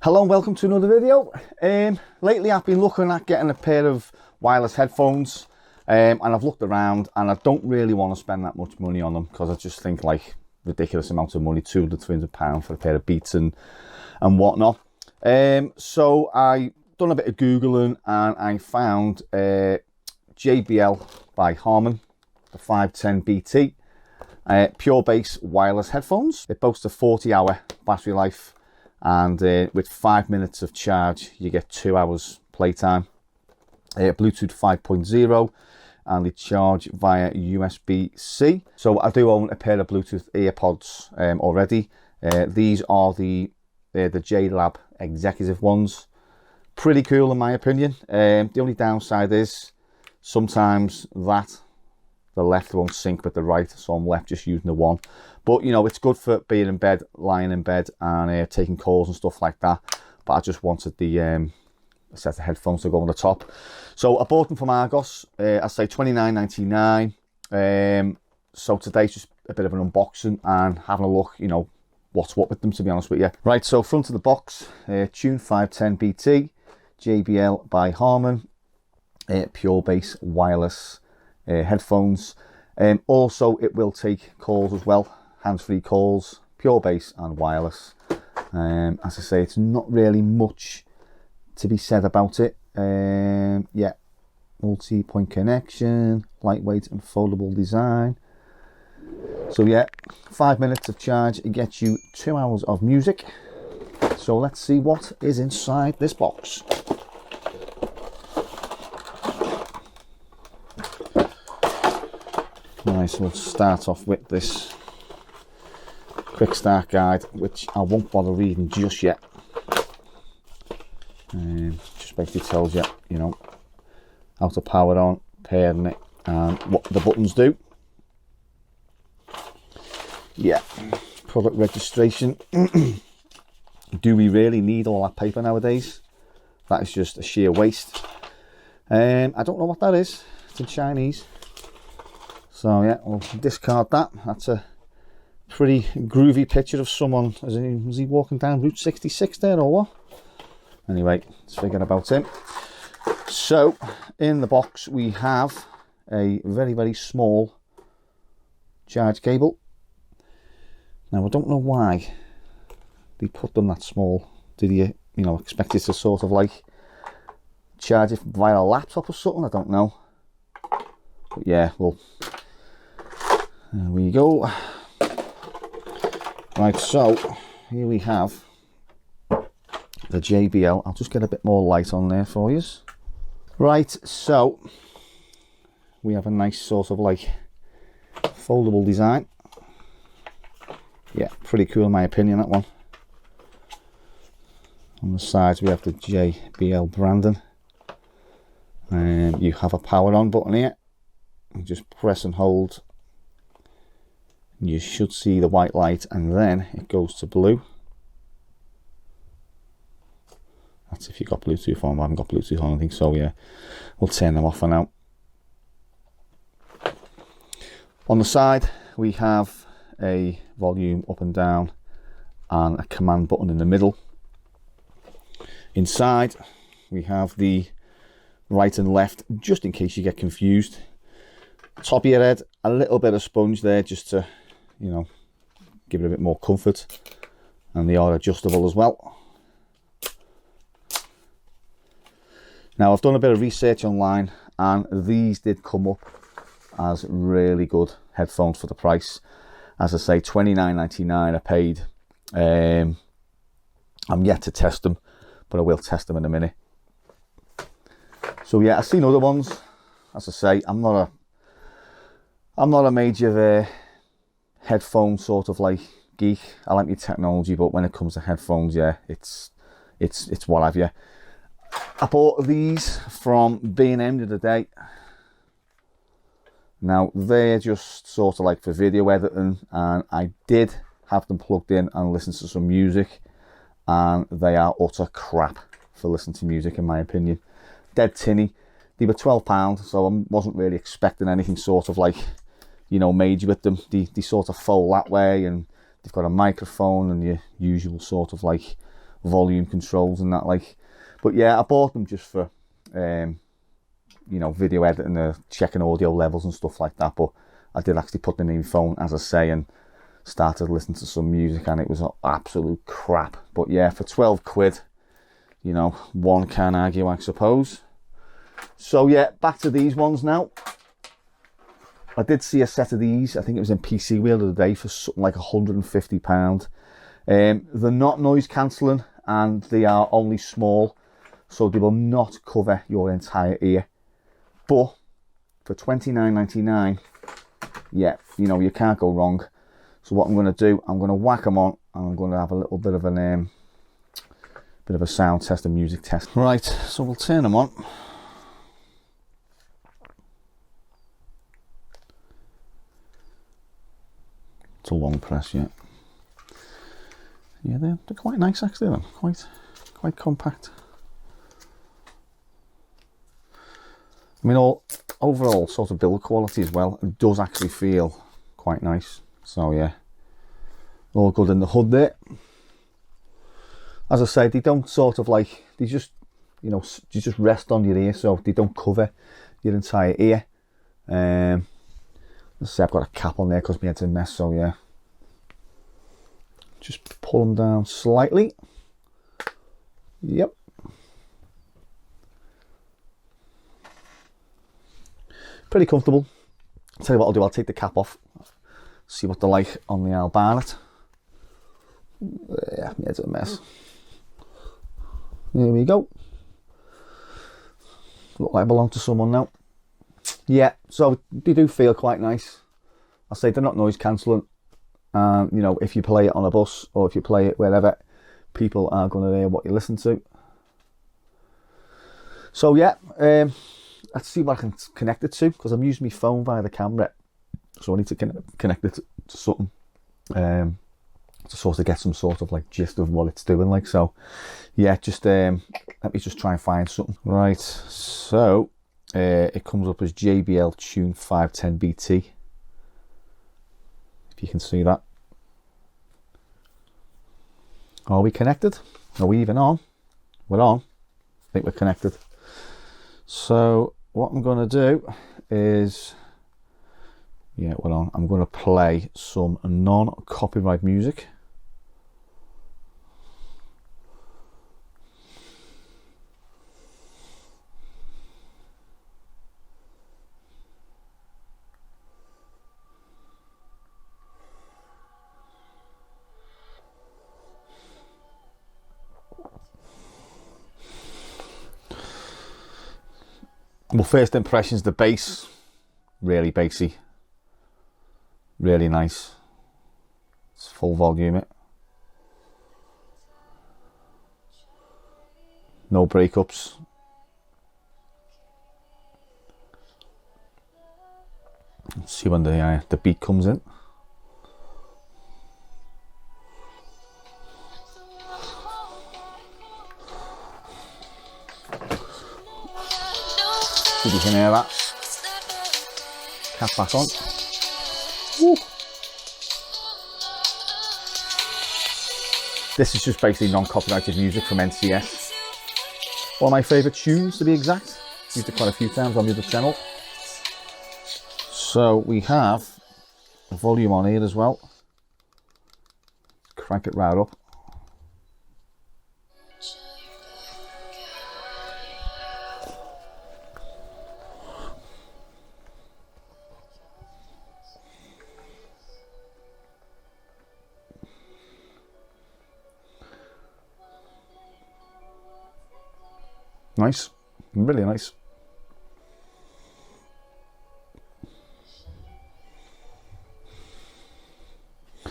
Hello and welcome to another video. Lately I've been looking at getting a pair of wireless headphones and I've looked around and I don't really want to spend that much money on them because I just think like ridiculous amounts of money, £200-300 for a pair of Beats and whatnot. So I done a bit of Googling and I found JBL by Harman, the 510 BT Pure Bass wireless headphones. It boasts a 40-hour battery life, and with 5 minutes of charge you get 2 hours playtime. Bluetooth 5.0 and they charge via USB-C. So I do own a pair of Bluetooth earpods already. These are the JLab executive ones. Pretty cool in my opinion. The only downside is sometimes the left won't sync with the right, so I'm left just using the one. But you know, it's good for being in bed, lying in bed and taking calls and stuff like that. But I just wanted the set of headphones to go on the top. So I bought them from Argos, I say $29.99. So today's just a bit of an unboxing and having a look, you know, what's what with them, to be honest with you. Right, so front of the box, Tune 510 BT, JBL by Harman, Pure Bass wireless headphones. Also it will take calls as well, hands-free calls, Pure Bass and wireless. As I say, it's not really much to be said about it. Yeah, multi-point connection, lightweight and foldable design. So yeah, 5 minutes of charge, it gets you 2 hours of music. So let's see what is inside this box. Right, so we'll start off with this quick start guide, which I won't bother reading just yet. Just basically tells you, you know, how to power it on, pairing it, and what the buttons do. Yeah, product registration. Do we really need all that paper nowadays? That is just a sheer waste. I don't know what that is. It's in Chinese. So yeah, we'll discard that. That's a pretty groovy picture of someone. Was he walking down Route 66 there or what? Anyway, let's forget about him. So in the box we have a very, very small charge cable. Now I don't know why they put them that small. Did you know, expect it to sort of like charge it via a laptop or something? I don't know. But yeah, well, there we go. Right, so here we have the JBL. I'll just get a bit more light on there for you. Right, so we have a nice sort of like foldable design. Yeah, pretty cool in my opinion, that one. On the sides we have the JBL branding. And you have a power on button here. You just press and hold. You should see the white light and then it goes to blue. That's if you've got Bluetooth on. I haven't got Bluetooth on, I think so, yeah. We'll turn them off for now. On the side we have a volume up and down and a command button in the middle. Inside we have the right and left, just in case you get confused. Top of your head, a little bit of sponge there just to, you know, give it a bit more comfort, and they are adjustable as well. Now I've done a bit of research online and these did come up as really good headphones for the price. As I say, $29.99 I paid. I'm yet to test them, but I will test them in a minute. So yeah, I've seen other ones. As I say, I'm not a major headphone sort of like geek. I like my technology, but when it comes to headphones, yeah, it's what have you. I bought these from B&M the other day. Now they're just sort of like for video editing, and I did have them plugged in and listen to some music, and they are utter crap for listening to music in my opinion. Dead tinny. They were £12, so I wasn't really expecting anything sort of like, you know, major with them. They sort of fold that way, and they've got a microphone and your usual sort of like volume controls and that, like. But yeah, I bought them just for you know, video editing, checking audio levels and stuff like that. But I did actually put them in my phone, as I say, and started listening to some music, and it was absolute crap. But yeah, for 12 quid, you know, one can't argue, I suppose. So yeah, back to these ones now. I did see a set of these, I think it was in PC Wheel the other day, for something like £150. They're not noise cancelling, and they are only small, so they will not cover your entire ear. But for £29.99, yeah, you know, you can't go wrong. So what I'm going to do, I'm going to whack them on, and I'm going to have a little bit of a sound test, a music test. Right, so we'll turn them on. It's a long press, yeah. Yeah, they're quite nice actually. They're quite compact. I mean, overall sort of build quality as well. It does actually feel quite nice. So yeah, all good in the hood there. As I said, they don't sort of like, they just, you know, you just rest on your ear, so they don't cover your entire ear. Let's say I've got a cap on there because my head's a mess, so yeah. Just pull them down slightly. Yep. Pretty comfortable. I'll tell you what I'll do, I'll take the cap off. See what they're like on the Albarnet. Yeah, my head's a mess. There we go. Look like I belong to someone now. Yeah, so they do feel quite nice. I say they're not noise cancelling. And you know, if you play it on a bus or if you play it wherever, people are going to hear what you listen to. So yeah, let's see what I can connect it to, because I'm using my phone via the camera, so I need to connect it to something to sort of get some sort of like gist of what it's doing. Like, so yeah, just let me just try and find something. Right, so it comes up as JBL Tune 510BT. If you can see that. Are we connected? Are we even on? We're on. I think we're connected. So what I'm going to do is, yeah, we're on. I'm going to play some non-copyright music. Well, first impressions, the bass, really bassy, really nice. It's full volume, it. No breakups. Let's see when the beat comes in. See if you can hear that. Cap back on. Woo. This is just basically non-copyrighted music from NCS. One of my favourite tunes, to be exact. Used it quite a few times on the other channel. So we have the volume on here as well. Crank it right up. Nice, really nice.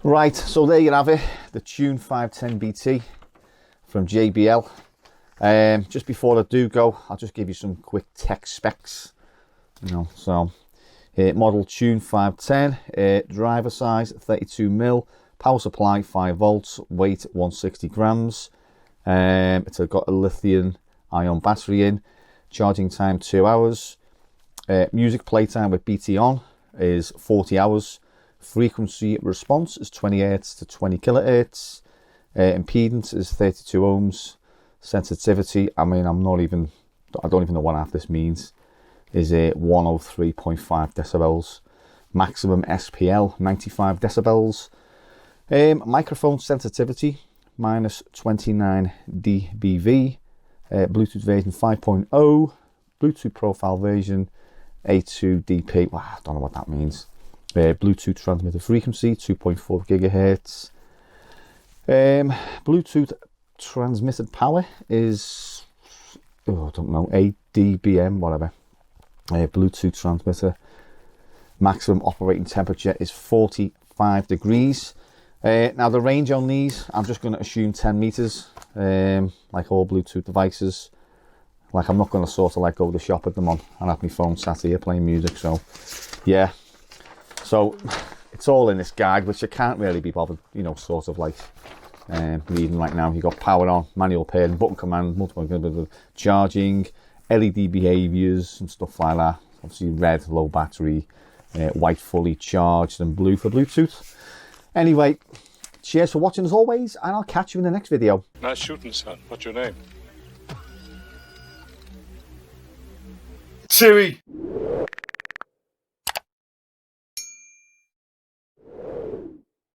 Right, so there you have it, the Tune 510BT from JBL. Just before I do go, I'll just give you some quick tech specs. You know, so model Tune 510, driver size 32mm, power supply 5 volts, weight 160 grams. It's got a lithium ion battery in, charging time 2 hours, music playtime with BT on is 40 hours, frequency response is 20 Hz to 20 kHz, Impedance is 32 ohms. Sensitivity, I mean, I don't even know what half this means, is 103.5 decibels. Maximum SPL, 95 decibels. Microphone sensitivity, minus 29 dBV. Bluetooth version 5.0. Bluetooth profile version A2DP. Wow, I don't know what that means. Bluetooth transmitter frequency 2.4 gigahertz. Bluetooth transmitted power is, I don't know, 8 dBm, whatever. Bluetooth transmitter maximum operating temperature is 45 degrees. Now the range on these, I'm just going to assume 10 meters, like all Bluetooth devices. Like, I'm not going to sort of like go to the shop at them on and have my phone sat here playing music. So yeah, so it's all in this guide, which I can't really be bothered, you know, sort of like reading right now. You got power on, manual pairing, button command, multiple charging, LED behaviors and stuff like that. Obviously red, low battery, white fully charged, and blue for Bluetooth. Anyway, cheers for watching as always, and I'll catch you in the next video. Nice shooting, son. What's your name? Siri.